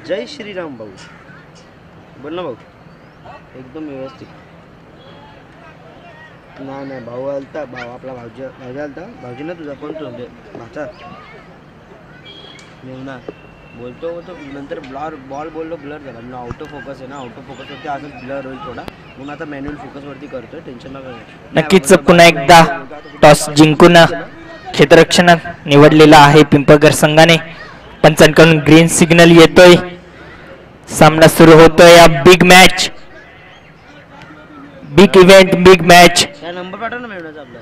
जय श्रीराम भाऊ. बोल ना भाऊ. एकदम व्यवस्थित. नाही भाऊ आलता. भाऊ आपला भाऊजी आलता. भाऊजी ना तुझा कोण तो भाचा मेवना बोलतो तो नंतर बॉल बोललो ब्लर झाला. म्हणून आउट ऑफ फोकस आहे ना. आउट ऑफ फोकस वरती असं ब्लर होईल थोडा. म्हणून आता मॅन्युअल फोकस वरती करतोय. टेन्शन नका. नक्कीच पुन्हा एकदा टॉस जिंकून क्षेत्ररक्षणात निवडलेला आहे पिंपळगर संघाने. पंचांकडून ग्रीन सिग्नल येतोय. सामना सुरू होतोय. या big match, big event, big match. या नंबर पाठव ना मेवण्याचा आपला.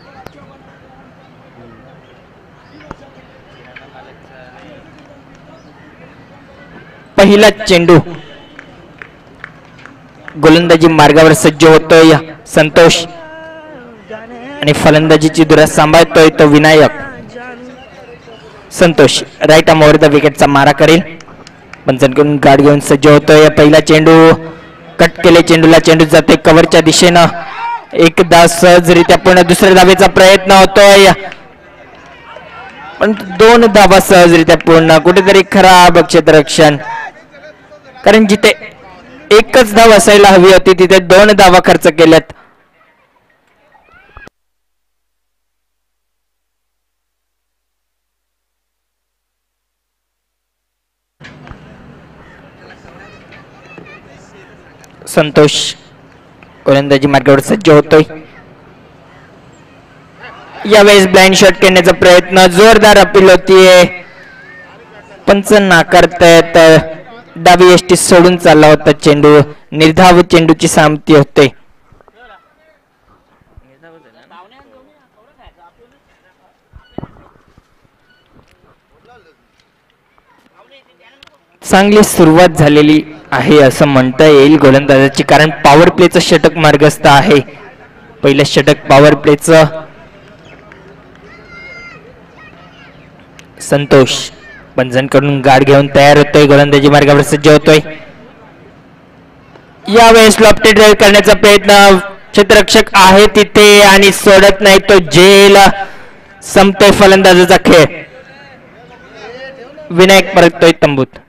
पहिला चेंडू गोलंदाजी मार्गावर सज्ज होतोय संतोष आणि फलंदाजीची धुरा सांभाळतोय तो Vinayak. Santosh right arm over the विकेटचा मारा करेल. पंचांकडून गाड घेऊन सज्ज होतोय. पहिला चेंडू कट केले. चेंडूला चेंडू जाते कव्हरच्या दिशेनं. एक धाव सहजरित्या पुन्हा दुसऱ्या धावेचा प्रयत्न होतोय पण 2 धावा सहजरित्या पूर्ण. कुठेतरी खराब क्षेत्ररक्षण, कारण जिथे एकच धाव असायला हवी होती तिथे 2 धावा खर्च केल्यात. संतोष गोलंदाजी मार्गावर सज्ज होतोय. यावेळेस ब्लाइंड शॉट करण्याचा प्रयत्न, जोरदार अपील होतीये. पंच नाकारतायत. डावी यष्टी सोडून चालला होता चेंडू. निर्धाव चेंडूची सामती होते. चांगली सुरुवात झालेली आहे असं म्हणता येईल गोलंदाजाची, कारण पॉवर प्लेचं षटक मार्गस्थ आहे. पहिलं षटक पॉवर प्लेचं. संतोष पंचांकडून गाड घेऊन तयार होतोय. गोलंदाजी मार्गावर सज्ज होतोय. यावेळेस लॉफ्टेड ड्राइव्ह करण्याचा प्रयत्न. क्षेत्ररक्षक आहे तिथे आणि सोडत नाही तो झेल. संपतोय फलंदाजाचा खेळ. विनायक परततोय तंबूत.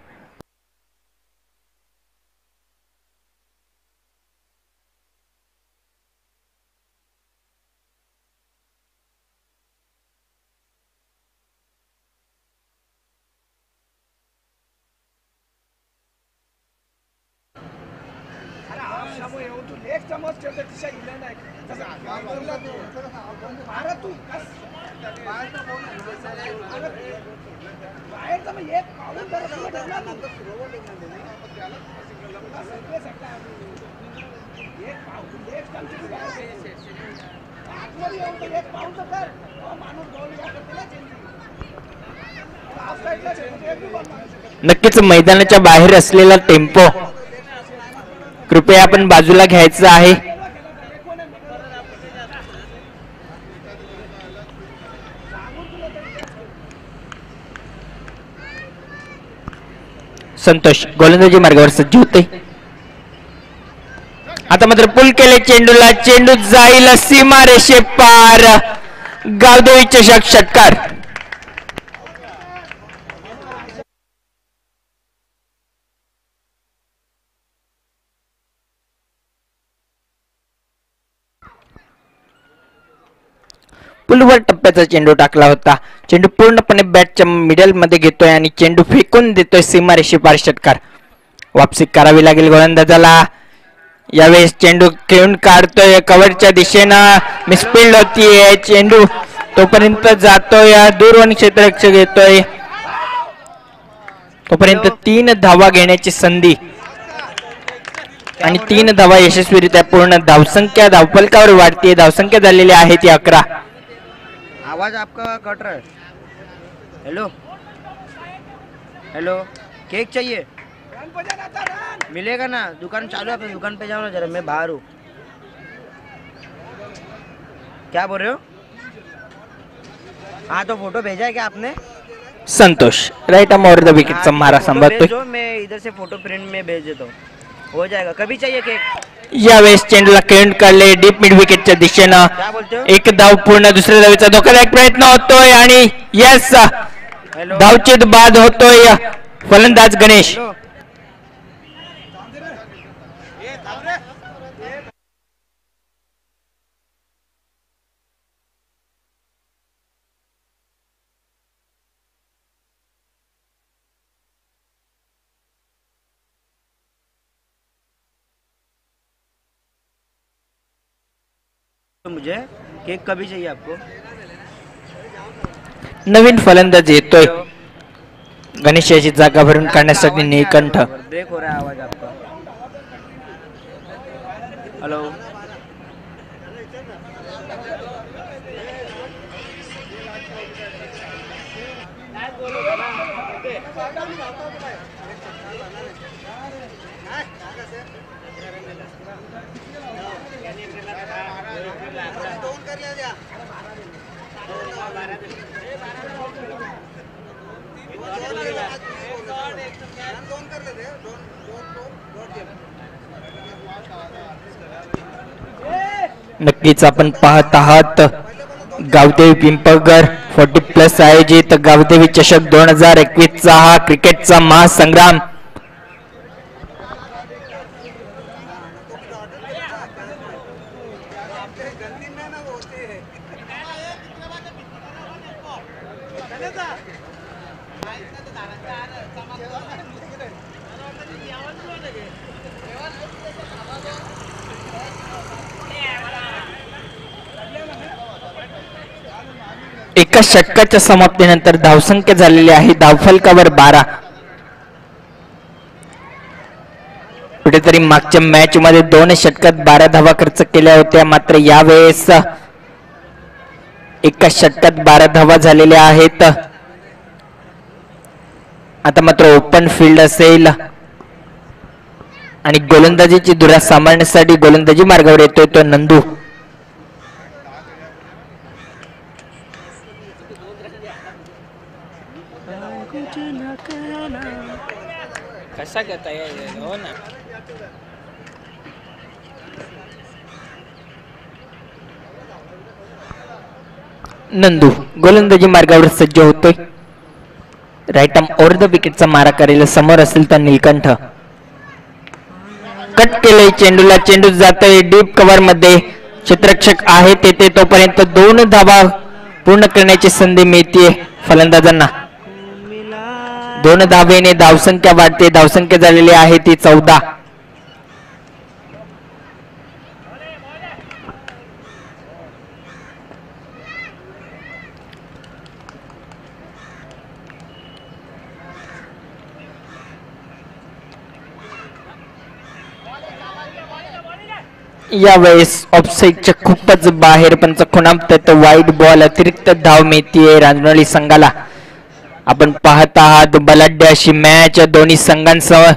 नक्कीच मैदानाच्या बाहेर असलेला टेम्पो कृपया आपण बाजूला घ्यायचा आहे. संतोष गोलंदाजी मार्गावर सज्ज होते. आता मात्र पुल केले चेंडूला. चेंडू जाईल सीमा रेषे पार. गावदेवी चषक षटकार. पुलवर टप्प्याचा चेंडू टाकला होता. चेंडू पूर्णपणे बॅटच्या मिडल मध्ये घेतोय आणि चेंडू फेकून देतोय सीमारेषे पार. षटकार. वापसी करावी लागेल गोलंदाजाला. यावेळेस चेंडू खेळून काढतोय कव्हरच्या दिशेनं. मिसफिल्ड होतीये. चेंडू तोपर्यंत जातोय. दूरवरून क्षेत्ररक्षक येतोय. तोपर्यंत 3 धावा घेण्याची संधी आणि 3 धावा यशस्वीरित्या पूर्ण. धावसंख्या धावफलकावर वाढतीये. धावसंख्या झालेली आहे ती 11. आवाज आपका कट रहा है. Hello hello. केक चाहिए मिलेगा ना. दुकान चालू है. दुकान पे जाओ ना जरा. मैं बाहर हूँ. क्या बोल रहे हो. हाँ तो फोटो भेजा है क्या आपने. Santosh right arm over the विकेटचा मारा सांभाळतोय. मैं इधर से फोटो प्रिंट में भेज देता हूँ. हो जाएगा. कभी चाहिए केक. यावेळेस चेंडूला खेळून काढले डीप मिड विकेटच्या दिशेनं. एक धाव पूर्ण. दुसऱ्या धावेचा धोकादायक प्रयत्न होतोय आणि यस धावचेत बाद होतोय. फलंदाज गणेश. मुझे केक कभी चाहिए आपको? नवीन फलंदाज येतोय गणेश याची जागा भरून काढण्यासाठी नीलकंठ. ब्रेक हो रहा है आवाज आपका. हेलो. नक्कीच आपण पाहत आहात गावदेवी पिंपळगर 40+ आयोजित गावदेवी चषक 2021 चा हा क्रिकेटचा महासंग्राम. एका षटकाच्या समाप्तीनंतर धावसंख्या झालेली आहे धावफलकावर 12. कुठेतरी मागच्या मॅच मध्ये 2 षटकात 12 धावा खर्च केल्या होत्या, मात्र यावेळेस एका षटकात 12 धावा झालेल्या आहेत. आता मात्र ओपन फील्ड असेल आणि गोलंदाजीची धुरा सांभाळण्यासाठी गोलंदाजी मार्गावर येतोय तो नंदू. कसा घेता हो ना. नंदू गोलंदाजी मार्गावर सज्ज होतोय. राईट आर्म ओव्हर द विकेटचा मारा करेल. समोर असेल तर नीलकंठ. कट केलंय चेंडूला. चेंडू जातोय डीप कव्हर मध्ये. क्षेत्ररक्षक आहे तेथे तोपर्यंत 2 धावा पूर्ण करण्याची संधी मिळते फलंदाजांना. 2 धावेने धावसंख्या वाढते. धावसंख्या झालेली आहे ती 14. यावेळेस ऑफसाईडच्या खूपच बाहेर पंच खुणावतात. वाईट बॉल. अतिरिक्त धाव मिळतीये रांजणोली संघाला. आपण पाहत आहात बलाढ्य अशी मॅच दोन्ही संघांसह.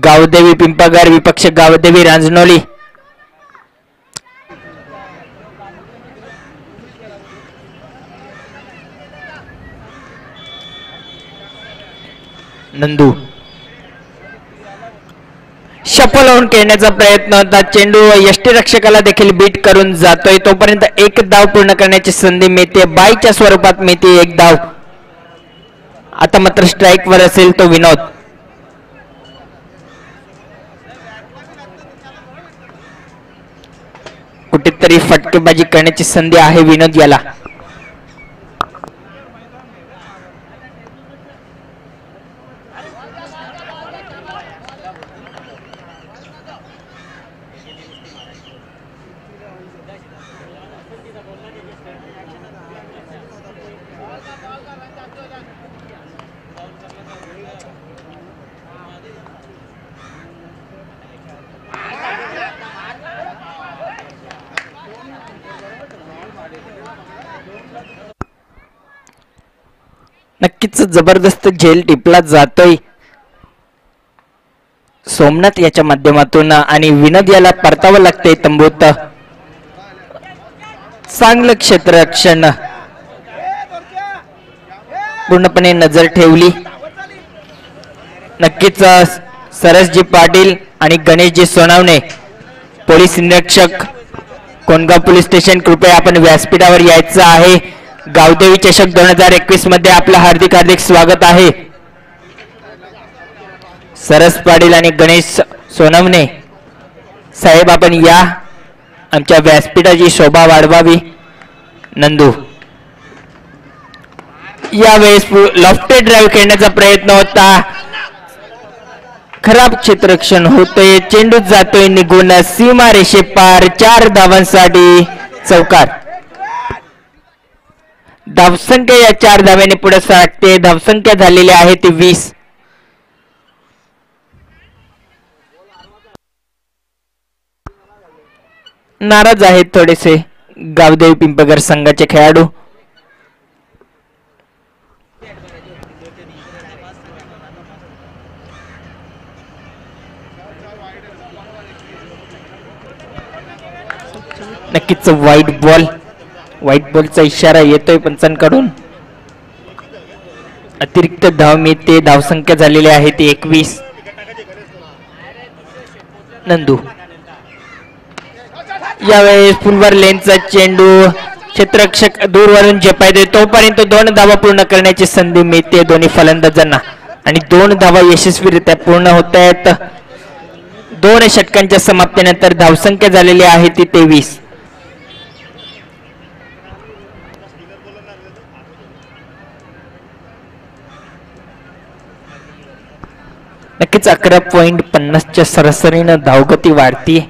गावदेवी पिंपळगार विपक्ष गावदेवी रांजणोली. नंदू शफल होऊन खेळण्याचा प्रयत्न होता. चेंडू यष्टीरक्षकाला देखील बीट करून जातोय. तोपर्यंत 1 धाव पूर्ण करण्याची संधी मिळते. बाईच्या स्वरूपात मिळते 1 धाव. आता मात्र स्ट्राईक वर असेल तो विनोद. कुठेतरी फटकेबाजी करण्याची संधी आहे विनोद याला. नक्कीच जबरदस्त झेल टिपला जातोय सोमनाथ याच्या माध्यमातून आणि विनोद याला परतावं लागतंय तंबूत. चांगलं क्षेत्ररक्षण पूर्णपणे नजर ठेवली. नक्कीच सरसजी पाटील आणि गणेशजी सोनावणे पोलीस निरीक्षक कोणगाव पोलीस स्टेशन कृपया आपण व्यासपीठावर यायचं आहे. गावदेवी चषक 2021 मध्ये आपलं हार्दिक हार्दिक स्वागत आहे. सरस पाटील आणि गणेश सोनवणे साहेब आपण या. आमच्या व्यासपीठाची शोभा वाढवावी. नंदू यावेळेस लॉफ्टेड ड्राईव्ह खेळण्याचा प्रयत्न होता. खराब क्षेत्ररक्षण होतोय, चेंडू जातोय निघून सीमा रेषे पार. 4 धावांसाठी चौकार. धावसंख्या या 4 धाव्याने पुढे सरकते. धावसंख्या झालेली आहे ती 20. नाराज आहेत थोडेसे गावदेवी पिंपळगर संघाचे खेळाडू. नक्कीच व्हाईट बॉलचा इशारा येतोय पंचांकडून. अतिरिक्त धाव मिळते. धावसंख्या झालेली आहे ती 21. नंदू यावेळेस फुलवर लेनचा चेंडू क्षेत्ररक्षक दूरवरून झेपायतोय. तोपर्यंत 2 धावा पूर्ण करण्याची संधी मिळते दोन्ही फलंदाजांना आणि 2 धावा यशस्वीरित्या पूर्ण होत आहेत. 2 षटकांच्या समाप्तीनंतर धावसंख्या झालेली आहे ती 23. नक्कीच 11.50च्या सरासरीनं धावगती वाढतीये.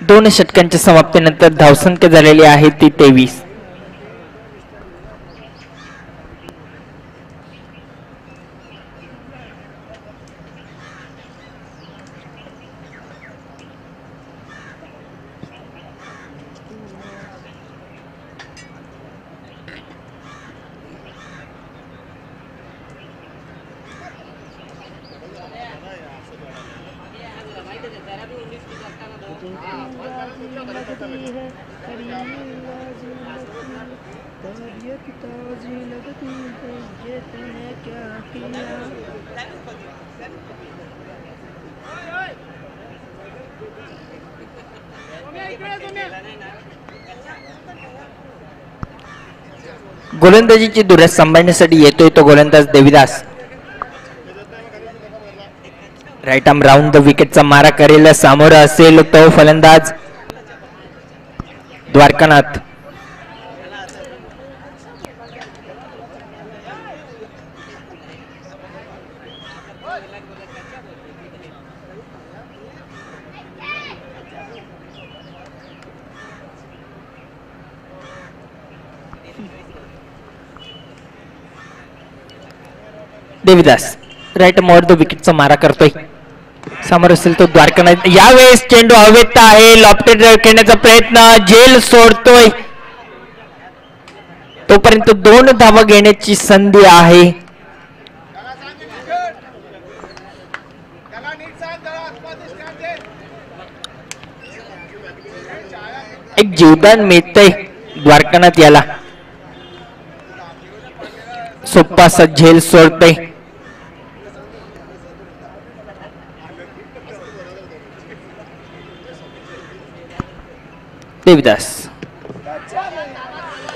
2 षटकांच्या समाप्तीनंतर धावसंख्या झालेली आहे ती 23. गोलंदाजीची धुरा सांभाळण्यासाठी येतोय तो गोलंदाज Devidas. Right arm round the विकेटचा मारा करेल. सामोरा असेल तो फलंदाज Dwarkanath. Devidas right more the विकेटचा मारा करतोय. समोर असेल तो द्वारकानाथ. यावेळेस चेंडू हवेत आहे. लॉफ्टेड ड्राइव्ह खेळण्याचा प्रयत्न. झेल सोडतोय. तोपर्यंत 2 धावा घेण्याची संधी आहे. एक जीवदान मिळतंय द्वारकानाथ याला. सोप्पा असा झेल सोडतोय. देविदास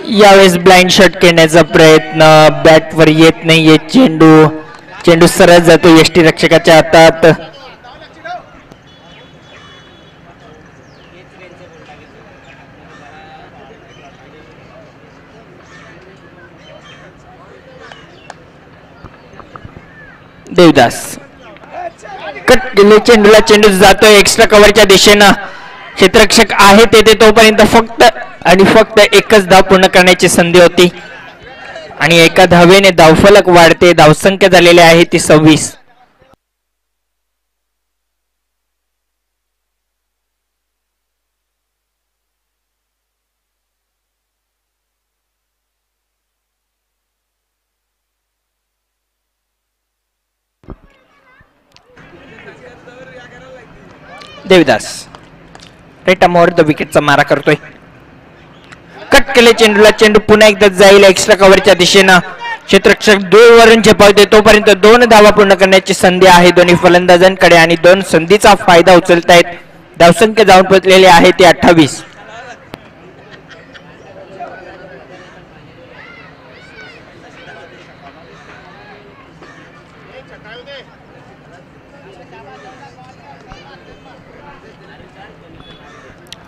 यावेळेस ब्लाइंड शॉट खेळण्याचा प्रयत्न. बॅटवर येत नाहीये चेंडू सरळ जातो यष्टी रक्षकाच्या हातात. देवदास कट केले चेंडूला. चेंडू जातोय एक्स्ट्रा कव्हरच्या दिशेनं. क्षेत्ररक्षक आहे तेथे. तोपर्यंत फक्त एकच धाव पूर्ण करण्याची संधी होती आणि एका धावेने धावफलक वाढते. धावसंख्या झालेली आहे ती 26. देवदास राईट आर्मवर द विकेटचा मारा करतोय. कट केले चेंडूला. चेंडू पुन्हा एकदा जाईल एक्स्ट्रा कव्हरच्या दिशेनं. क्षेत्ररक्षक दूरवरून झेपावते. तोपर्यंत 2 धावा पूर्ण करण्याची संधी आहे दोन्ही फलंदाजांकडे आणि 2 संधीचा फायदा उचलतायत. धावसंख्या जाऊन पोहोचलेली आहे ती 28.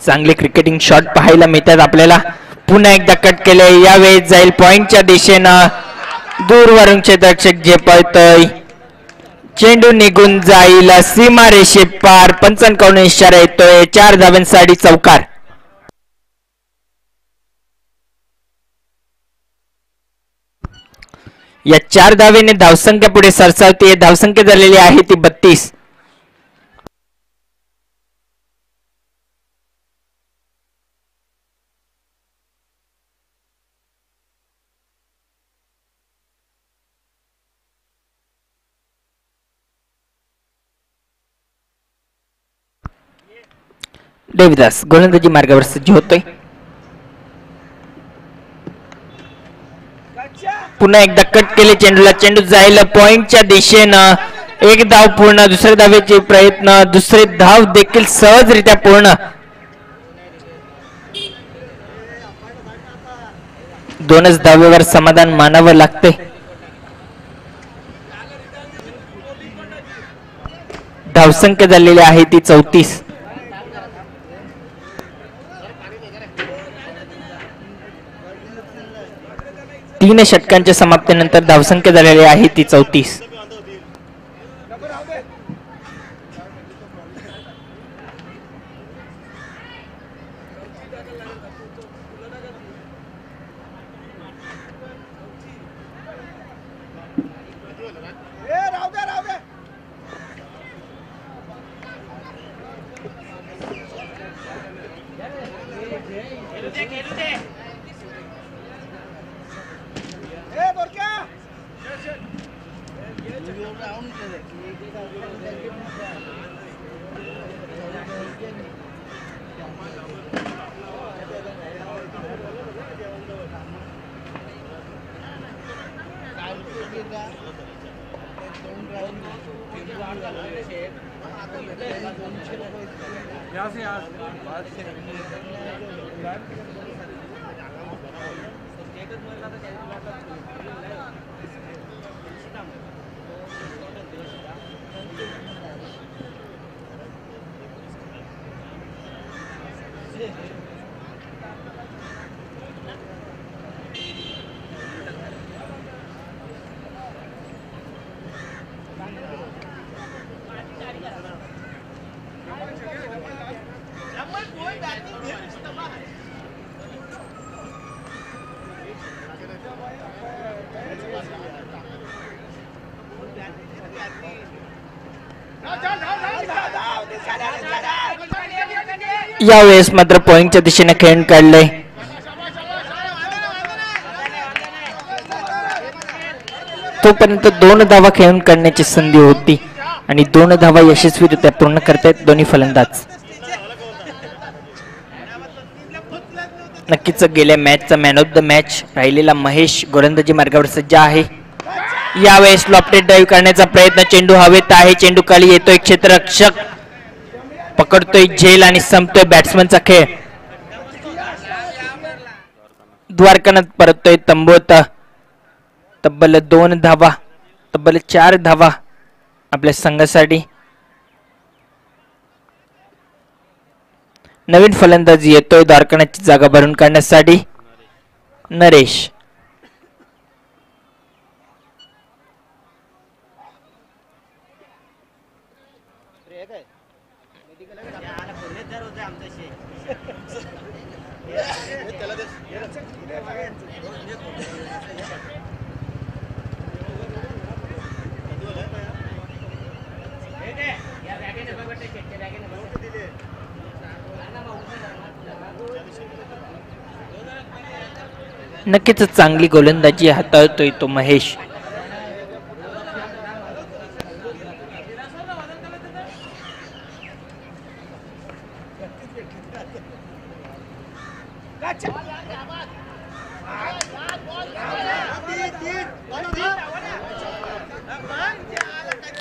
चांगले क्रिकेटिंग शॉट पाहायला मिळतात आपल्याला. पुन्हा एकदा कट केले. यावेळेस जाईल पॉइंटच्या दिशेनं. दूरवरून क्षेत्ररक्षक झेपावतोय. चेंडू निघून जाईल सीमारेषे पार. पंचांकडून इशारा येतोय 4 धावांसाठी चौकार. या 4 धावेने धावसंख्या पुढे सरसावते. धावसंख्या झालेली आहे ती 32. देविदास गोलंदाजी मार्गावर सज्ज होतोय. पुन्हा एकदा कट केले चेंडूला. चेंडू जाईल पॉइंटच्या दिशेनं. एक धाव पूर्ण. दुसऱ्या धावेचे प्रयत्न. दुसरे धाव देखील सहजरित्या पूर्ण. 2च धावेवर समाधान मानावं लागते. धावसंख्या झालेली आहे ती 34. 3 षटकांच्या समाप्तीनंतर धावसंख्या झालेली आहे ती 34. यावेळेस मात्र पॉइंटच्या दिशेने खेळून काढलंय. तोपर्यंत 2 धावा खेळून काढण्याची संधी होती आणि 2 धावा यशस्वीरित्या पूर्ण करतायत दोन्ही फलंदाज. नक्कीच गेल्या मॅचचा मॅन ऑफ द मॅच राहिलेला महेश गोलंदाजी मार्गावर सज्ज आहे. यावेळेस लॉफ्टेड ड्राईव्ह करण्याचा प्रयत्न. चेंडू हवेत आहे. चेंडू खाली येतोय. क्षेत्ररक्षक पकडतोय झेल आणि संपतोय बॅट्समनचा खेळ. द्वारकानाथ परततोय तंबोत. तब्बल 2 धावा. तब्बल 4 धावा आपल्या संघासाठी. नवीन फलंदाज येतोय द्वारकानाथची जागा भरून काढण्यासाठी. नरेश. नक्कीच चांगली गोलंदाजी हाताळतोय तो महेश.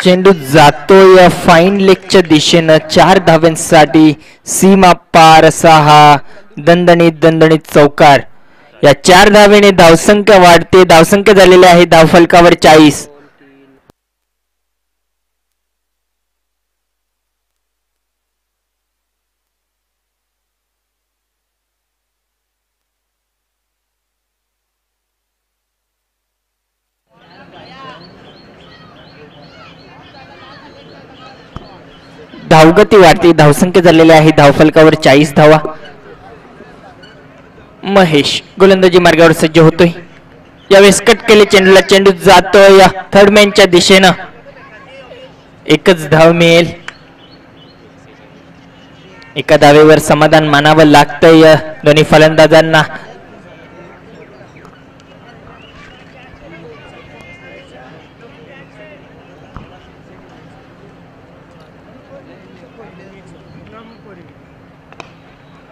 चेंडू जातोय फाईन लेगच्या दिशेनं. 4 धाव्यांसाठी सीमा पार असा हा दणदणीत चौकार. या 4 धावेने धावसंख्या वाढते. धावसंख्या झालेली आहे धावफलकावर 40. धावगती वाढती. धावसंख्या झालेली आहे धावफलकावर 40 धावा. महेश गोलंदाजी मार्गावर सज्ज होतोय. यावेळेस कट केले चेंडूला. चेंडू जातोय थर्ड मॅनच्या दिशेनं. एकच धाव मिळेल. एका धावेवर समाधान मानावं लागतंय दोन्ही फलंदाजांना.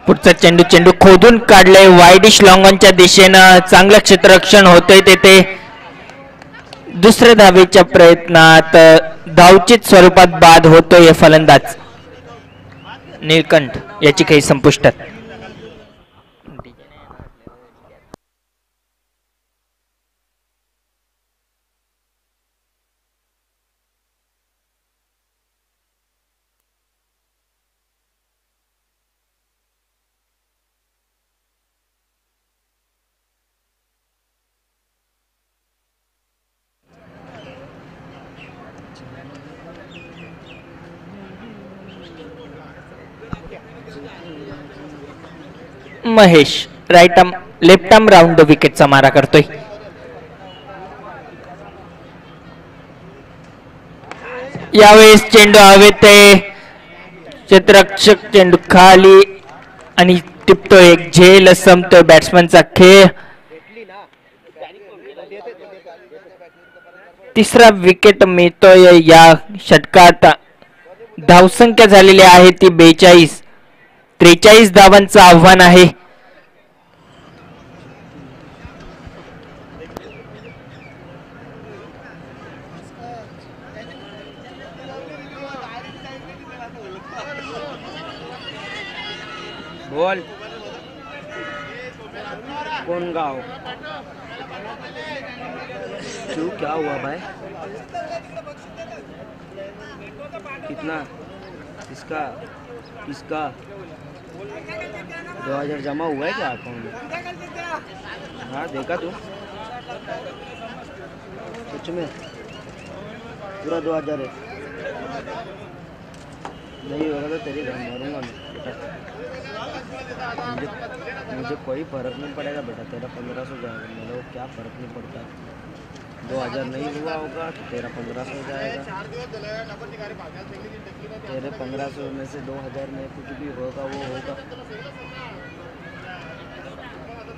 पुढचा चेंडू चेंडू खोदून काढलंय वाईडिश लॉंगॉनच्या दिशेनं. चांगलं क्षेत्ररक्षण होतंय तेथे. दुसऱ्या धावेच्या प्रयत्नात धावचित स्वरूपात बाद होतोय फलंदाज नीलकंठ. याची काही संपुष्टात. Mahesh right arm left arm round the विकेटचा मारा करतोय. यावेळेस चेंडू हवेत आहे. क्षेत्ररक्षक चेंडू खाली आणि टिपतोय. एक झेल संपतोय बॅट्समनचा खेळ. तिसरा विकेट मिळतोय या षटकात. धावसंख्या झालेली आहे ती 42. 43 धावांचं आव्हान आहे. बोल कौन गाँव क्यों क्या हुआ भाई? कितना किसका किसका 2000 जमा हुआ है क्या अकाउंट में? हाँ देखा तू सच में पूरा 2000 है. नहीं होगा तो तेरी घर मारूंगा मैं बेटा. मुझे कोई फर्क नहीं पड़ेगा बेटा. तेरा 1500 जाएगा. मेरे को क्या फर्क नहीं पड़ता. 2000 नहीं हुआ होगा तो तेरा 1500 जाएगा. तेरे 1500 में से 2000 में कुछ भी होगा वो होगा.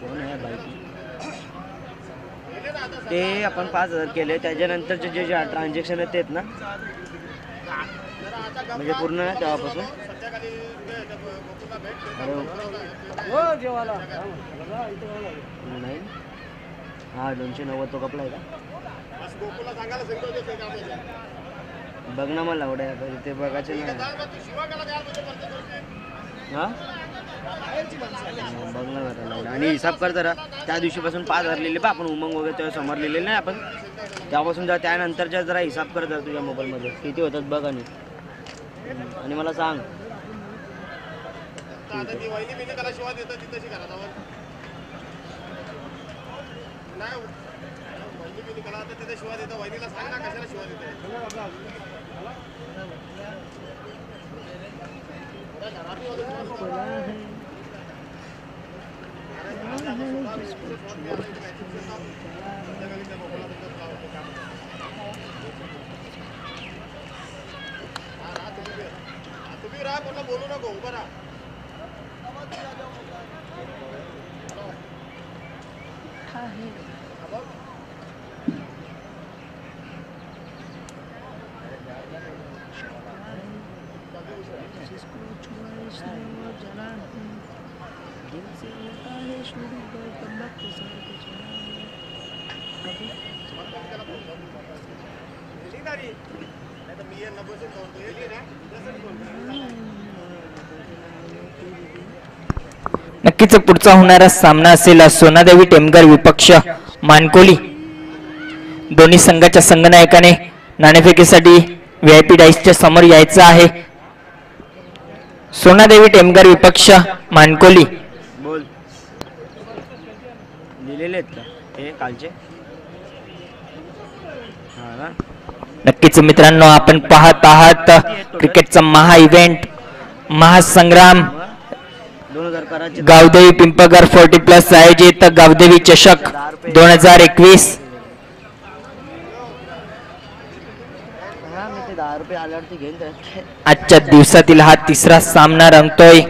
कोण आहे बाई? ते आपण 5000 केले त्याच्यानंतरचे जे ट्रान्झॅक्शन आहेत ना म्हणजे पूर्ण तेव्हापासून. अरे नाही हा 290 तो कपला आहे का? बघ ना मला एवढ्या ते बघायचे नाही. हा बघ ना जरा आणि हिसाब कर जरा. त्या दिवशीपासून 5000 लिहिले बा आपण उमंग वगैरे तेव्हा समोर लिहिलेले नाही आपण. त्यापासून जरा त्यानंतरच्या जरा हिसाब कर जरा तुझ्या मोबाईलमध्ये किती होतात बघ. आणि मला सांग. बोलू नको उभा राहा. नक्कीच पुढचा होणारा सामना असेल सोनादेवी टेमघर विपक्ष मानकोली. दोन्ही संघाच्या संघनायकाने नाणेफेकीसाठी VIP डाईसच्या समोर यायचं आहे. सोनादेवी टेमघर विपक्ष मानकोली. बोल लिहिलेले आहेत का हे कालचे? हा नक्कीच मित्रांनो, आपण पाहत आहात क्रिकेटचा महा इव्हेंट, महासंग्राम 2000 करायचे. गावदेवी पिंपळगर 40+ आयोजित गावदेवी चषक 2021. हा मी ते 10 रुपये आल्यावरती घेईन ते. आजच्या दिवसातील हा तिसरा सामना रंगतोय.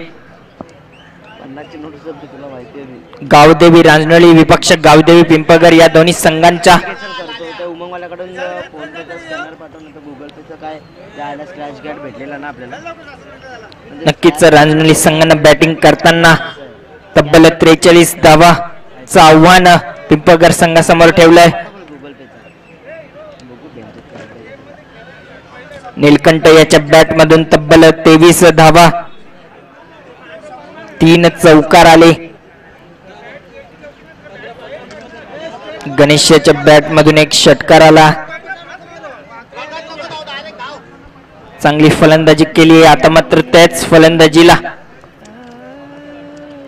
50 ची नोट शब्द तुला माहिती आहे. मी गावदेवी रांजणोली विपक्ष गावदेवी पिंपळगर या दोन्ही संघांच्या application करतो त्या उमंगवाल्याकडून फोन पेचा स्कॅनर पाठवून तर गुगल पेचं काय त्याला स्क्रॅच कार्ड भेटलेला ना आपल्याला. म्हणजे नक्कीच रांजणोली संघानं बॅटिंग करताना तब्बल 43 धावाचं आव्हान पिंपळगर संघासमोर ठेवलंय. गुगल पेचं बघू भेटत काय. नीलकंठ याच्या बॅट मधून तब्बल 23 धावा, 3 चौकार आले. गणेश याच्या बॅट मधून 1 षटकार आला. चांगली फलंदाजी केली. आता मात्र त्याच फलंदाजीला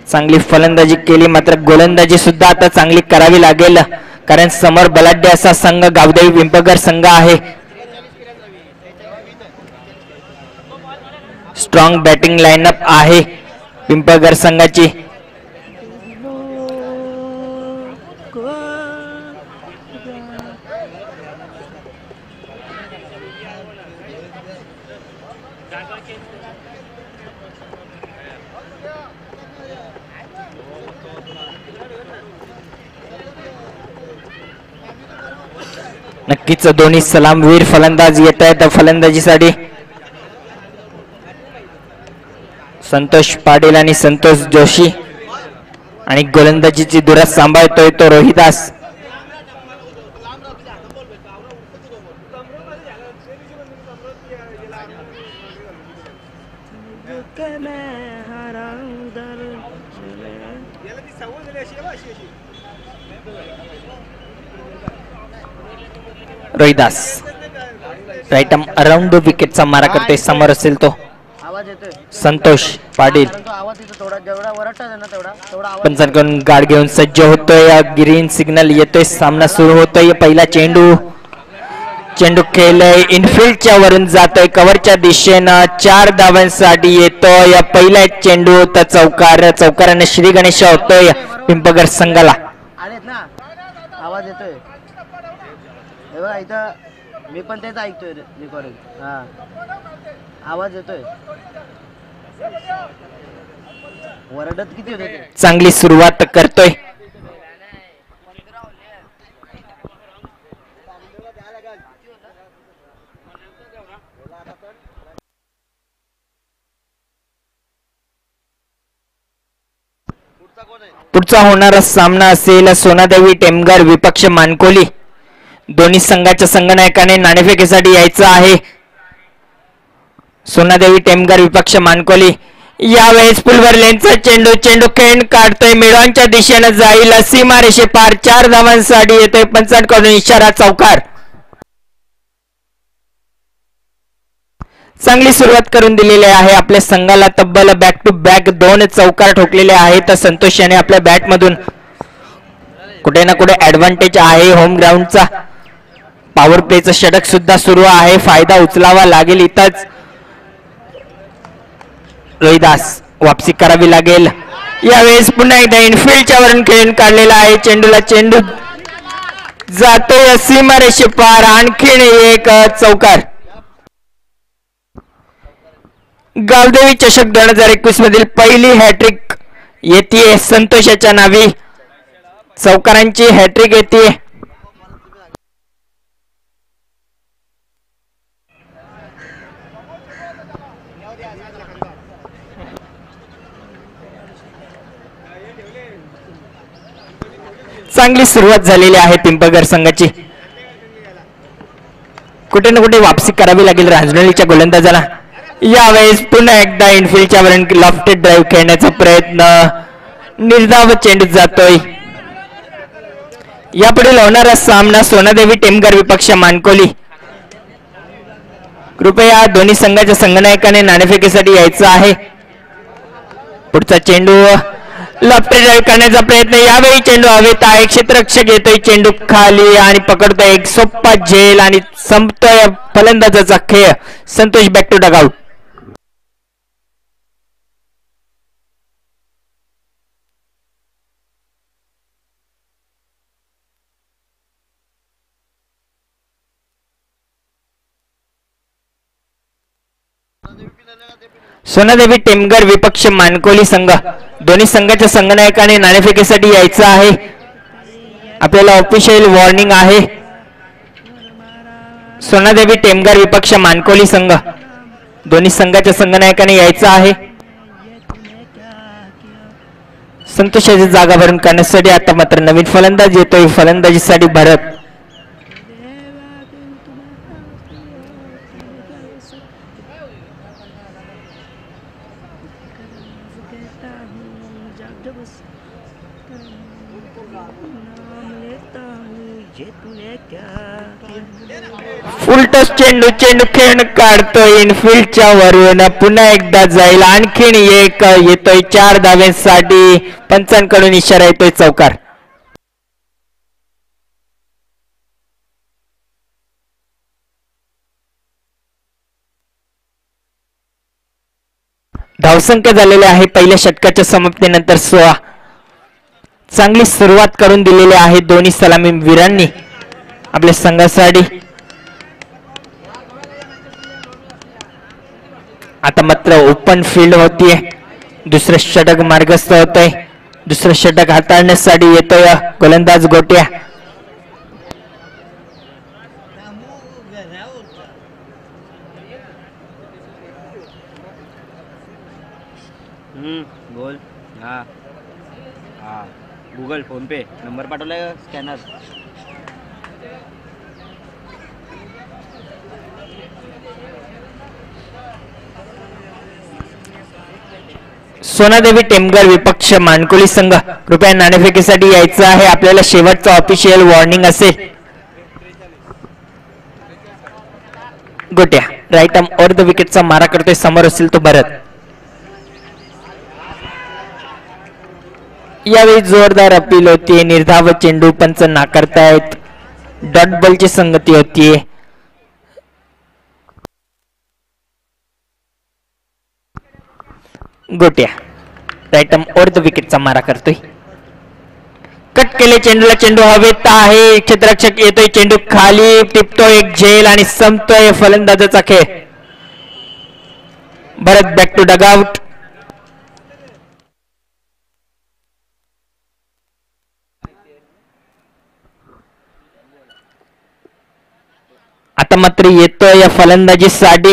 चांगली फलंदाजी केली, मात्र गोलंदाजी सुद्धा आता चांगली करावी लागेल, कारण समोर बलाढ्य असा संघ गावदेवी पिंपळगर संघ आहे. स्ट्रॉंग बॅटिंग लाईनअप आहे पिंपळगर संघाची. नक्कीच दोन्ही सलामवीर फलंदाज येत आहेत फलंदाजीसाठी. संतोष पाटील आणि संतोष जोशी, आणि गोलंदाजीची धुरा सांभाळतोय तो Rohidas. Rohidas right arm around विकेटचा मारा करतोय. समोर असेल तो आवाज येतोय. संतोष पाटील. कारण तो आवाज येतो थोडा, जेवढा वरटत आहे ना तेवढा आवाज. पंचांकडून गाड घेऊन सज्ज होतोय. ग्रीन सिग्नल येतोय. सामना सुरू होतोय. पहिला चेंडू खेळलाय, इनफिल्डच्या वरून जातोय कव्हरच्या दिशेनं. 4 धावांसाठी येतोय पहिला चेंडू. तर चौकाराने श्री गणेश होतोय पिंपळगर संघाला. आलेत ना, आवाज येतोय. हे बघा इथं मी पण तेच ऐकतोय रेकॉर्डिंग. हा आवाज येतोय. वरडत किती होते ते. चांगली सुरुवात करतोय. पुढचा होणारा सामना असेल सोनादेवी टेमघर विपक्ष मानकोली. दोन्ही संघाच्या संघनायकाने नाणेफेकीसाठी यायचं आहे. सोनादेवी टेमघर विपक्ष मानकोली. यावेळेस फुलवर लेनचा चेंडू खेळ काढतोय, मिळवांच्या दिशेनं जाईल, सीमारेषे पार. 4 धावांसाठी येतोय. पंचांकडून इशारा, चौकार. चांगली सुरुवात करून दिलेली आहे आपल्या संघाला. तब्बल बॅक टू बॅक 2 चौकार ठोकलेले आहेत. संतोष याने आपल्या बॅट मधून कुठे ना कुठे ऍडव्हान्टेज आहे होम ग्राउंडचा. पॉवर प्लेचं षटक सुद्धा सुरू आहे. फायदा उचलावा लागेल इथंच. रोहिदास वापसी करावी लागेल. यावेळेस पुन्हा एकदा इनफिल्डच्या वरून खेळून काढलेला आहे. चेंडू जातोय सीमारेषे पार. आणखीन एक चौकार. गावदेवी चषक 2021 मधील पहिली हॅट्रिक येते संतोषाच्या नावी. चौकारांची हॅट्रिक येते. चांगली सुरुवात झालेली आहे पिंपळगर संघाची. कुठे ना कुठे वापसी करावी लागेल रांजणोलीच्या गोलंदाजाला. यावेळेस पुन्हा एकदा इनफिल्डच्या वरून लॉफ्टेड ड्राईव्ह खेळण्याचा प्रयत्न. निर्धाव चेंडू जातोय. यापुढील होणारा सामना सोनादेवी टेमघर विपक्ष मानकोली. कृपया दोन्ही संघाच्या संघनायकाने नाणेफेकीसाठी यायचं आहे. पुढचा चेंडू लॉफ्टेड ड्राईव्ह करण्याचा प्रयत्न, यावेळी चेंडू हवेत आहे, क्षेत्ररक्षक येतोय चेंडू खाली आणि पकडतोय एक सोप्पा झेल आणि संपतोय फलंदाजाचा खेळ. Santosh back to dugout. Sonadevi Temgar विपक्ष मानकोली संघ, दोन्ही संघाच्या संघनायकाने नाणेफेकीसाठी यायचं आहे. आपल्याला ऑफिशियल वॉर्निंग आहे. सोनादेवी टेमगर विपक्ष मानकोली संघ, दोन्ही संघाच्या संघनायकाने यायचं आहे. संतोषाची जागा भरून करण्यासाठी आता मात्र नवीन फलंदाज येतोय. फलंदाजीसाठी भरत. फुल टच चेंडू, चेंडू खेळून काढतोय इनफिल्डच्या वरून, पुन्हा एकदा जाईल. आणखीन एक येतोय 4 धाव्यांसाठी. पंचांकडून इशारा येतोय चौकार. धावसंख्या झालेले आहे पहिल्या षटकाच्या समाप्तीनंतर 16. चांगली सुरुवात करून दिलेली आहे दोन्ही सलामी वीरांनी आपल्या संघासाठी. आता मात्र ओपन फील्ड होतीये. दुसरं षटक मार्गस्थ होतंय. दुसरं षटक हाताळण्यासाठी येतोय गोलंदाज गोट्या. बोल. हा हा गूगल फोन पे नंबर पाठवलाय स्कॅनर. सोनादेवी टेमगर विपक्ष मानकोली संघ, कृपया नाणेफेकीसाठी यायचं आहे. आपल्याला शेवटचं ऑफिशियल वॉर्निंग असेल. गोट्या राईट आर्म ओव्हर द विकेटचा मारा करतोय. समोर असेल तो भरत. यावेळी जोरदार अपील होतीये. निर्धाव चेंडू पंच नाकारतायत. डॉट बॉलची संगती होतीये. गोट्या राईट आर्म ओव्हर द विकेटचा मारा करतोय. कट केले चेंडूला, चेंडू हवेत आहे. क्षेत्ररक्षक येतोय, चेंडू खाली टिपतोय एक झेल आणि संपतोय फलंदाजाचा खेळ. भरत बॅक टू डगआउट. आता मात्र येतोय या फलंदाजीसाठी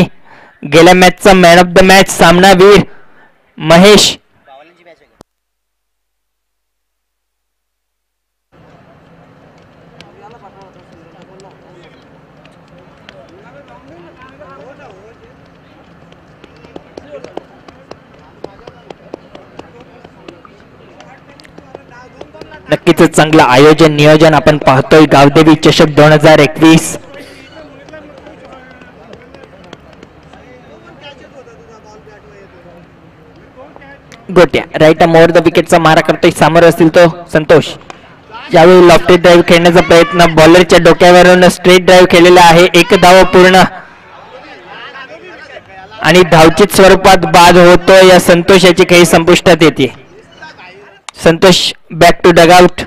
गेल्या मॅचचा मॅन ऑफ द मॅच सामनावीर महेश. नक्कीच चांगलं आयोजन नियोजन आपण पाहतोय. गावदेवी चषक 2021. गोट्या राईट आर्म ओव्हर द विकेटचा मारा करतोय. समोर असतील तो संतोष. यावेळी लॉफ्टेड ड्राईव्ह खेळण्याचा प्रयत्न, बॉलरच्या डोक्यावरून स्ट्रेट ड्राईव्ह केलेला आहे. एक धाव पूर्ण आणि धावचित स्वरूपात बाद होतोय. या संतोषाची काही संपुष्टात येते. Santosh back to dugout.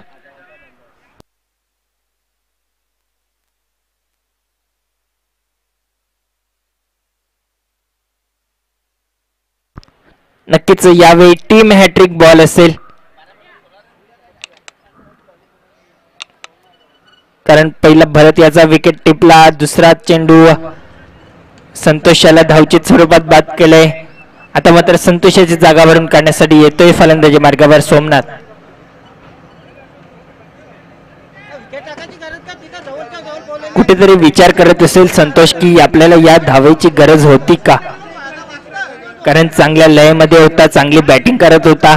नक्कीच यावेळी टीम हॅट्रिक बॉल असेल, कारण पहिला भरत याचा विकेट टिपला. दुसरा चेंडू संतोषाला धावचित स्वरूपात बाद केलंय. आता मात्र संतोषाची जागा भरून काढण्यासाठी येतोय फलंदाजी मार्गावर सोमनाथ. कुठेतरी विचार करत असेल संतोष की आपल्याला या धावेची गरज होती का, कारण चांगल्या लयमध्ये होता, चांगली बॅटिंग करत होता.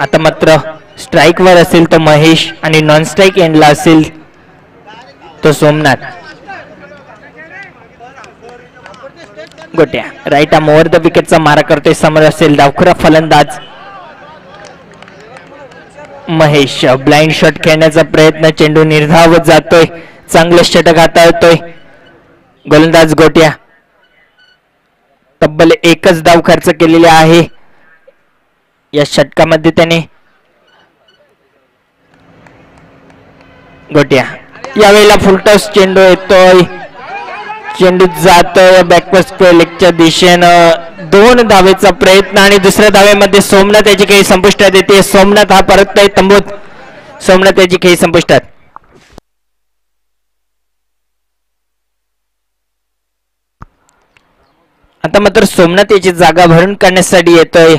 आता मात्र स्ट्राईक वर असेल तो महेश आणि नॉन स्ट्राईक एंडला असेल तो सोमनाथ. गोट्या राईट आर्म ओव्हर द विकेटचा मारा करतोय. समोर असेल डावखुरा फलंदाज महेश. ब्लाइंड शॉट खेळण्याचा प्रयत्न, चेंडू निर्धावत जातोय. चांगलं षटक हाताळतोय गोलंदाज गोट्या. तब्बल एकच धाव खर्च केलेली आहे या षटकामध्ये त्याने. गोट्या यावेळेला फुलटॉस चेंडू येतोय, चेंडू जातोय बॅकवर्ड स्क्वेअर लेगच्या दिशेनं. 2 धावेचा प्रयत्न आणि दुसऱ्या धावेमध्ये सोमनाथ याची काही संपुष्टात येते. सोमनाथ हा परततोय तंबूत. सोमनाथ याची काही संपुष्टात. आता मात्र सोमनाथ याची जागा भरून काढण्यासाठी येतोय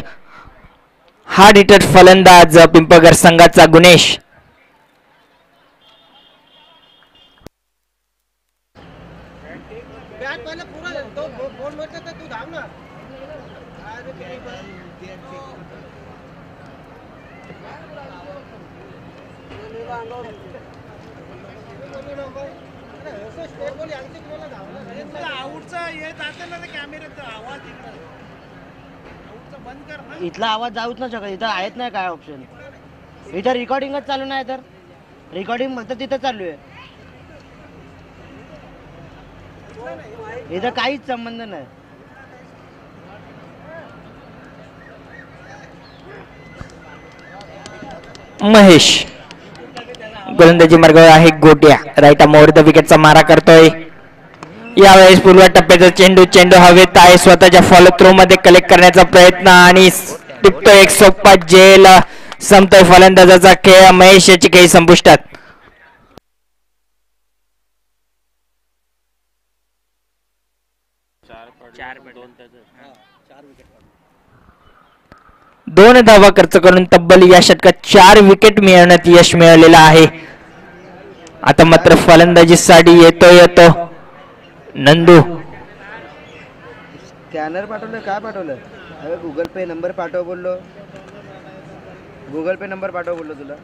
हार्ड हिटर फलंदाज पिंपळगर संघाचा गुणेश. इथला आवाज जाऊच ना शकत. इथं आहेत नाही काय ऑप्शन. इथं रेकॉर्डिंगच चालू नाही, तर रेकॉर्डिंग फक्त तिथं चालू आहे. इथं काहीच संबंध नाही. महेश गोलंदाजी मार्गावर आहे. गोट्या राईट आर्म ओव्हर द विकेटचा मारा करतोय. यावेळेस पूर्व टप्प्याचा चेंडू, चेंडू हवेत आहे. स्वतःच्या फॉलो थ्रो मध्ये कलेक्ट करण्याचा प्रयत्न आणि टिपतोय एक सोपा जेल. संपतोय फलंदाजाचा खेळ. महेश याची काही संपुष्टात. दोन धावा खर्च करून तब्बल या षटकात 4 विकेट मिळवण्यात यश मिळालेलं आहे. आता मात्र फलंदाजीसाठी येतो नंदू. स्कॅनर पाठवलं, काय पाठवलं? अरे गुगल पे नंबर पाठव बोललो. गुगल पे नंबर पाठव बोललो तुला.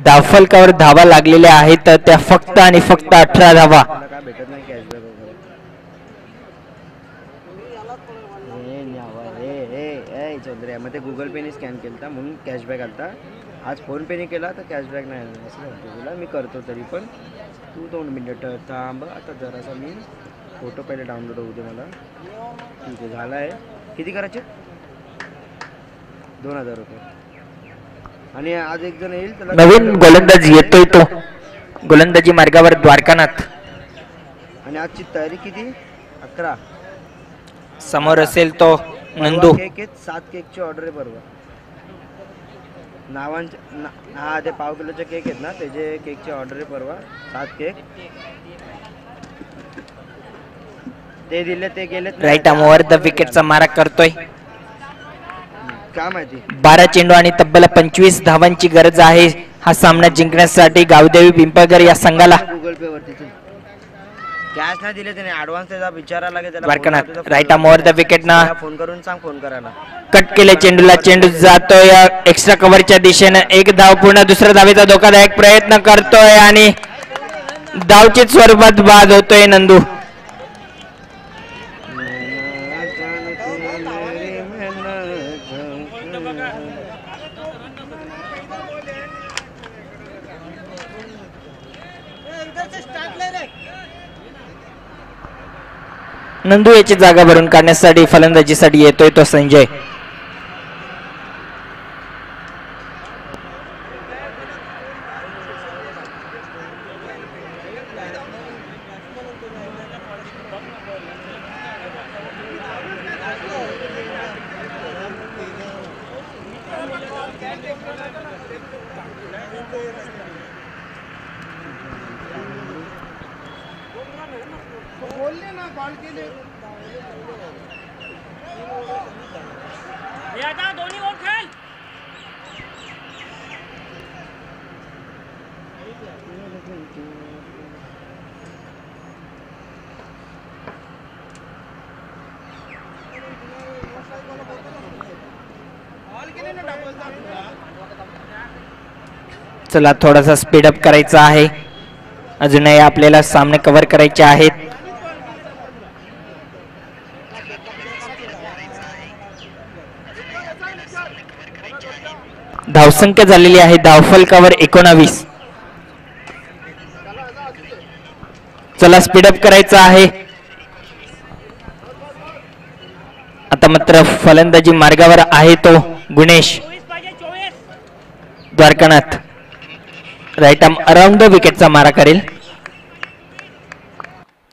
धावफलकावर धावा लागलेल्या आहेत त्या फक्त आणि फक्त 18 धावा. काय भेटत नाही कॅशबॅक वगैरे. चंद्र्या मग ते गुगल पेने स्कॅन केलता म्हणून कॅशबॅक आलता. आज फोन पेने केला तर कॅशबॅक नाही आला. असं म्हणतो तुला मी करतो. तरी पण तू 2 मिनिटं थांब. आता जरासा मी फोटो पहिले डाउनलोड होऊ दे मला. ठीक आहे, झाला आहे. किती करायचे? 2000 रुपये. आणि आज एक जण येईल त्याला नवीन गोलंदाज येतोय तो गोलंदाजी मार्गावर द्वारकानाथ. आणि आजची तयारी किती? 11. समोर असेल तो नंदू. केक आहेत, 7 केकची ऑर्डर आहे बरोबर. हा ते पाव किलोचे केक आहेत ना, त्याचे केकची ऑर्डर आहे परवा. 7 केक ते दिले, ते गेलेत. राईट आर्म ओव्हर द विकेटचा मारा करतोय. काय माहिती. 12 चेंडू आणि तब्बल 25 धावांची गरज आहे हा सामना जिंकण्यासाठी गावदेवी पिंपळगर या संघाला. गुगल पे वरती कॅश नाही दिले त्याने. ऍडव्हान्स त्याचा विचारायला लागेल त्याला. Dwarkanath right arm over the wicket ना. फोन करून सांग फोन करायला. कट केले चेंडूला. चेंडू जातोय एक्स्ट्रा कव्हरच्या दिशेनं. 1 धाव पूर्ण. दुसऱ्या धावेचा धोकादायक प्रयत्न करतोय आणि धावचीत स्वरूपात बाद होतोय नंदू. नंदू याची जागा भरून काढण्यासाठी फलंदाजीसाठी येतोय तो संजय. चला थोडासा स्पीडअप करायचा आहे. अजूनही आपल्याला सामने कव्हर करायचे आहेत. धावसंख्या झालेली आहे धावफलकावर 19. चला स्पीडअप करायचं आहे. आता मात्र फलंदाजी मार्गावर आहे तो Gunesh. Dwarkanath right arm around the विकेटचा मारा करेल.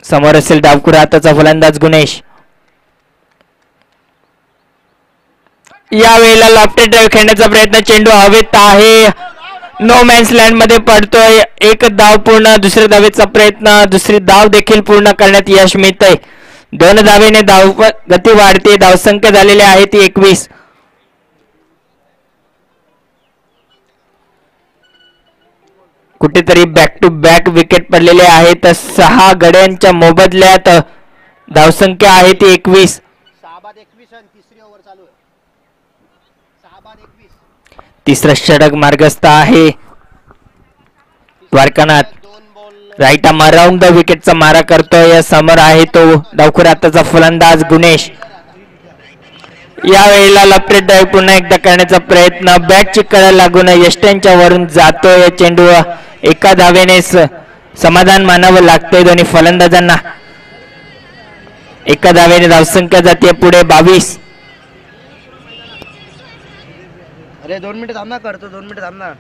समोर असेल डावखुरा हाताचा फलंदाज गुणेश. या वेळेला लॉफ्टेड ड्राईव्ह खेळण्याचा प्रयत्न, चेंडू हवेत आहे, नो मॅन्स लँड मध्ये पडतोय. एक धाव पूर्ण, दुसऱ्या धावेचा प्रयत्न, दुसरी धाव देखील पूर्ण करण्यात यश मिळतंय. 2 धावेने धाव गती वाढते. धावसंख्या झालेली आहे ती 21. कुठेतरी बॅक टू बॅक विकेट पडलेले आहेत. 6 गड्यांच्या मोबदल्यात धावसंख्या आहे ती 21. तिसरा षटक मार्गस्थ आहे. Dwarkanath right arm around the विकेटचा मारा करतोय. समोर आहे तो डावखुरा हाताचा फलंदाज गुणेश. या वेळेला लॉफ्टेड ड्राईव्ह पुन्हा एकदा करण्याचा प्रयत्न, बॅटची कळ लागून यष्ट्यांच्या वरून जातोय चेंडू. एका धावेने समाधान मानावं लागतंय दोन्ही फलंदाजांना. एका धावेने धावसंख्या जाते पुढे 22. अरे 2 मिनिट थांब ना, करतो 2 मिनिट थांब ना.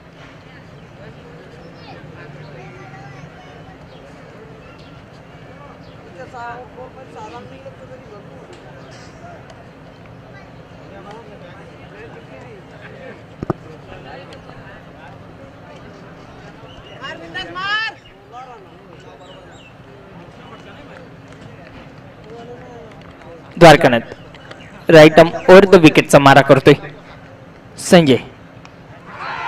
Dwarkanath right arm over the विकेटचा मारा करतोय. संजय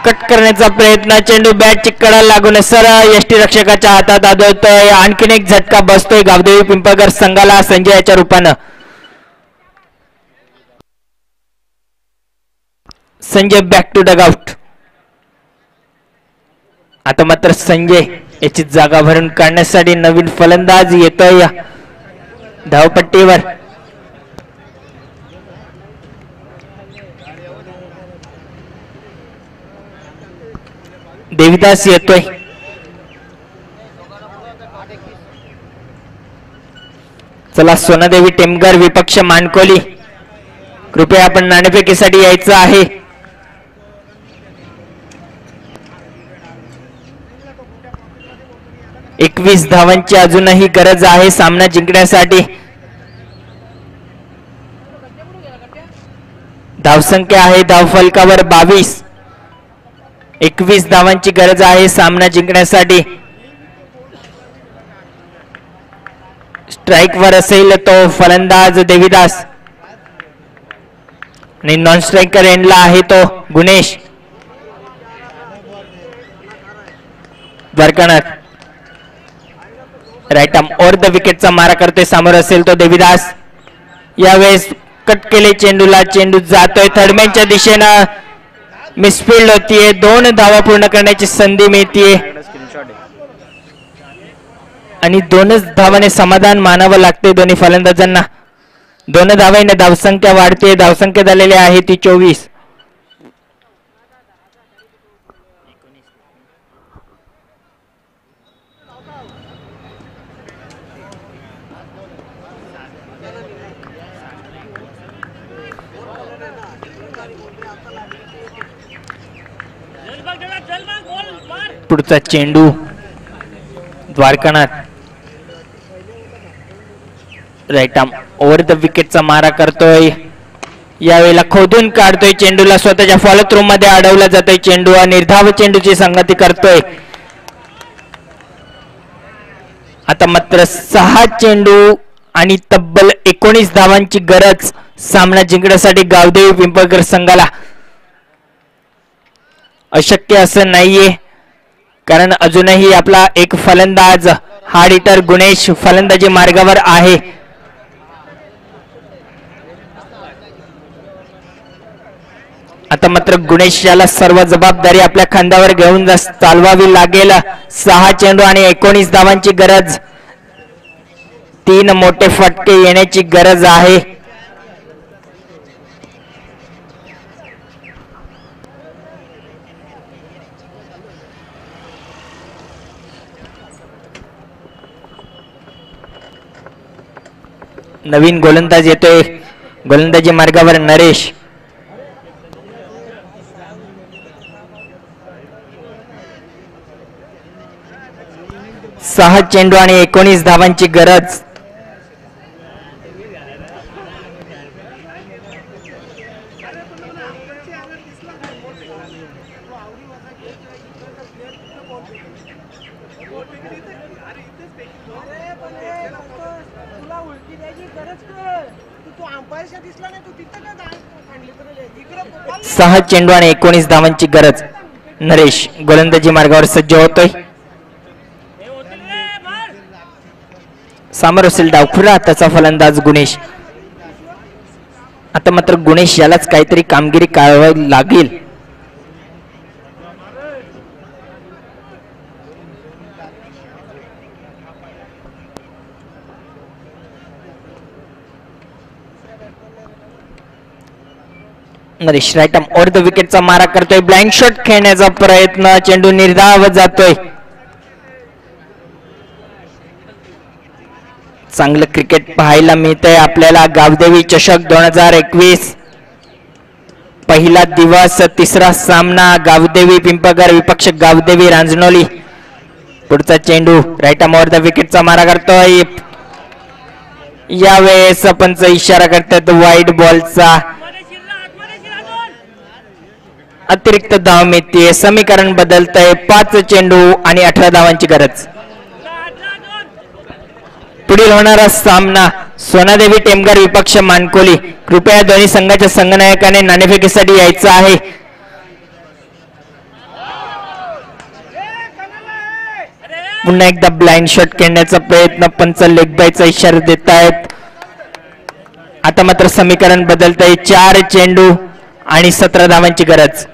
कट करण्याचा प्रयत्न, चेंडू बॅटची कडा लागून सरळ यष्टी रक्षकाच्या हातात आदळतोय. आणखीन एक झटका बसतोय गावदेवी पिंपळकर संघाला संजयाच्या रूपानं. Sanjay back to dugout. आता मात्र संजय याची जागा भरून काढण्यासाठी नवीन फलंदाज येतोय धावपट्टीवर. देविदास येतोय. चला सोनादेवी टेमगर विपक्ष मानकोली, कृपया आपण नाणेफेकीसाठी यायचं आहे. एकवीस धावांची अजूनही गरज आहे सामना जिंकण्यासाठी. धावसंख्या आहे धावफलकावर 22. 21 धावांची गरज आहे सामना जिंकण्यासाठी. स्ट्राइक वर असेल तो फलंदाज देविदास आणि नॉन स्ट्रायकर एंडला आहे तो Gunesh. Dwarkanath right arm over the विकेटचा मारा करतोय. समोर असेल तो देविदास. यावेळेस कट केले चेंडूला, चेंडू जातोय थर्डमॅनच्या दिशेनं. मिसफिल्ड होतीये. 2 धावा पूर्ण करण्याची संधी मिळतीये आणि 2च धावाने समाधान मानावं लागते दोन्ही फलंदाजांना. 2 धावांनी धावसंख्या वाढते. धावसंख्या झालेली आहे ती 24. पुढचा चेंडू Dwarkanath right arm over the विकेटचा मारा करतोय. यावेळेला खोदून काढतोय चेंडूला, स्वतःच्या फॉलो थ्रो मध्ये अडवला जातोय चेंडू आणि निर्धाव चेंडूची संगती करतोय. आता मात्र 6 चेंडू आणि तब्बल 19 धावांची गरज सामना जिंकण्यासाठी गावदेवी पिंपळकर संघाला. अशक्य असं नाहीये, कारण अजूनही आपला एक फलंदाज हार्ड हिटर गुणेश फलंदाजी मार्गावर आहे. आता मात्र गुणेश याला सर्व जबाबदारी आपल्या खांद्यावर घेऊन चालवावी लागेल. 6 चेंडू आणि 19 धावांची गरज. 3 मोठे फटके येण्याची गरज आहे. नवीन गोलंदाज येतोय गोलंदाजी मार्गावर नरेश. 6 चेंडू आणि 19 धावांची गरज. सहा चेंडू आणि 19 धावांची गरज. नरेश गोलंदाजी मार्गावर सज्ज होतोय. समोर असेल डावखुरा त्याचा फलंदाज गुणेश. आता मात्र गुणेश यालाच काहीतरी कामगिरी करावी लागेल. Naresh right arm over the विकेटचा मारा करतोय. ब्लाइंड शॉट खेळण्याचा प्रयत्न. चेंडू निर्धाव जातोय. चांगलं क्रिकेट पाहायला मिळतंय आपल्याला. गावदेवी चषक 2021 पहिला दिवस, तिसरा सामना. गावदेवी पिंपळगर विपक्ष गावदेवी रांजणोली. पुढचा चेंडू राईट आर्म ओव्हर द विकेटचा मारा करतोय. यावेळेस पंच इशारा करतात वाईड बॉलचा. अतिरिक्त धाव मिळते. समीकरण बदलतंय. 5 चेंडू आणि 18 धावांची गरज. पुढील होणारा सामना सोनादेवी टेमघर विपक्ष मानकोली. कृपया दोन्ही संघाच्या संघनायकाने नाणेफेकीसाठी यायचं आहे. पुन्हा एकदा ब्लाइंड शॉट खेळण्याचा प्रयत्न. पंच लेग बायचा इशारा देत आहेत. आता मात्र समीकरण बदलतंय. 4 चेंडू आणि 17 धावांची गरज.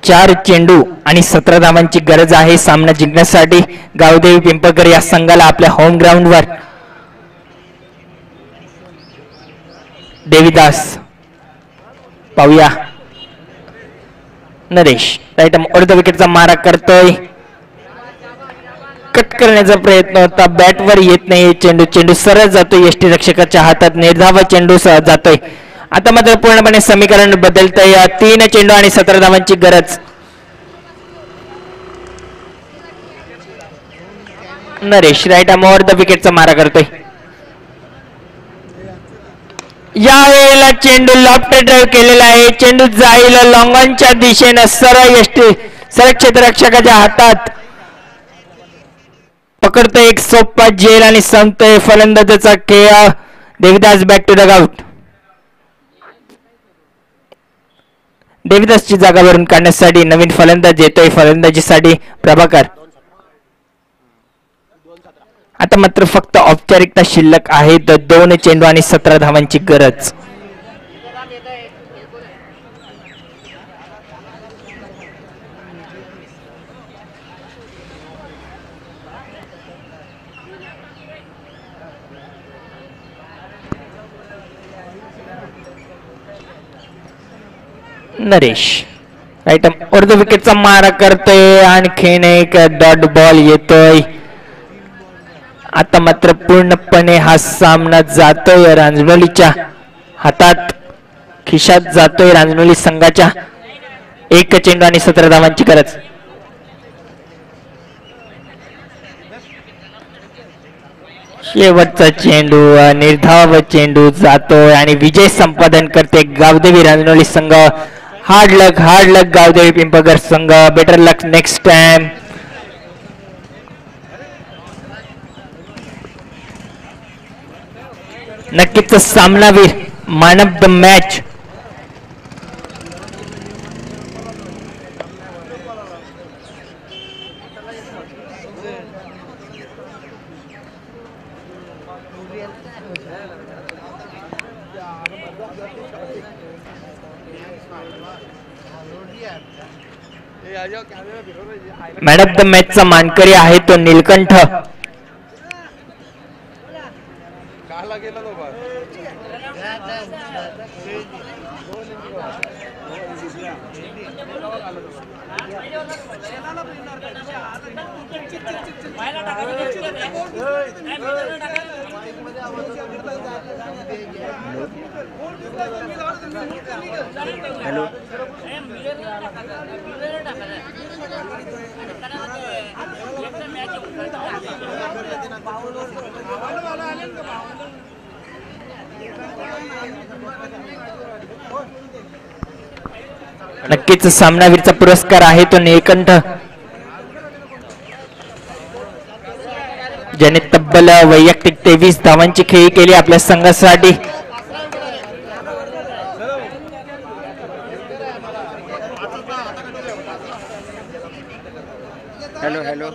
चार चेंडू आणि 17 धावांची गरज आहे सामना जिंकण्यासाठी. गावदेवी पिंपळकर या संघाला आपल्या होम ग्राउंडवर. देवीदास पाहूया. Naresh right arm over the विकेटचा मारा करतोय. कट करण्याचा प्रयत्न होता. बॅटवर येत नाही चेंडू. चेंडू सरळ जातोय यष्टी रक्षकाच्या हातात. निर्धाव चेंडू जातोय. आता मात्र पूर्णपणे समीकरण बदलतंय. 3 चेंडू आणि 17 धावांची गरज. Naresh right arm over the विकेटचा मारा करतोय. यावेळेला चेंडू लॉफ्ट ड्राईव्ह केलेला आहे. चेंडू जाईल लॉंग ऑनच्या दिशेनं सरळ क्षेत्ररक्षकाच्या हातात. पकडतोय एक सोपा जेल आणि संपतोय फलंदाजाचा खेळ. Devidas back to the out. देवीदासची जागा भरून काढण्यासाठी नवीन फलंदाज येतोय. फलंदाजीसाठी प्रभाकर. आता मात्र फक्त औपचारिकता शिल्लक आहेत. 2 चेंडू आणि 17 धावांची गरज. Naresh right arm over the विकेटचा मारा करतोय. आणखीन एक डॉट बॉल येतोय. आता मात्र पूर्णपणे हा सामना जातोय रांजणोलीच्या हातात. खिशात जातोय रांजणोली संघाच्या. 1 चेंडू आणि 17 धावांची गरज. शेवटचा चेंडू निर्धाव चेंडू जातोय आणि विजय संपादन करते गावदेवी रांजणोली संघ. हार्ड लक गावदेवी पिंपळगर संघ. Better luck next time. नक्कीच सामनावीर man of the match. Man of the मॅचचा मानकरी आहे तो नीलकंठ. हॅलो नक्कीच सामनावीरचा पुरस्कार आहे तो नीलकंठ, ज्याने तब्बल वैयक्तिक 23 धावांची खेळी केली आपल्या संघासाठी. Hello hello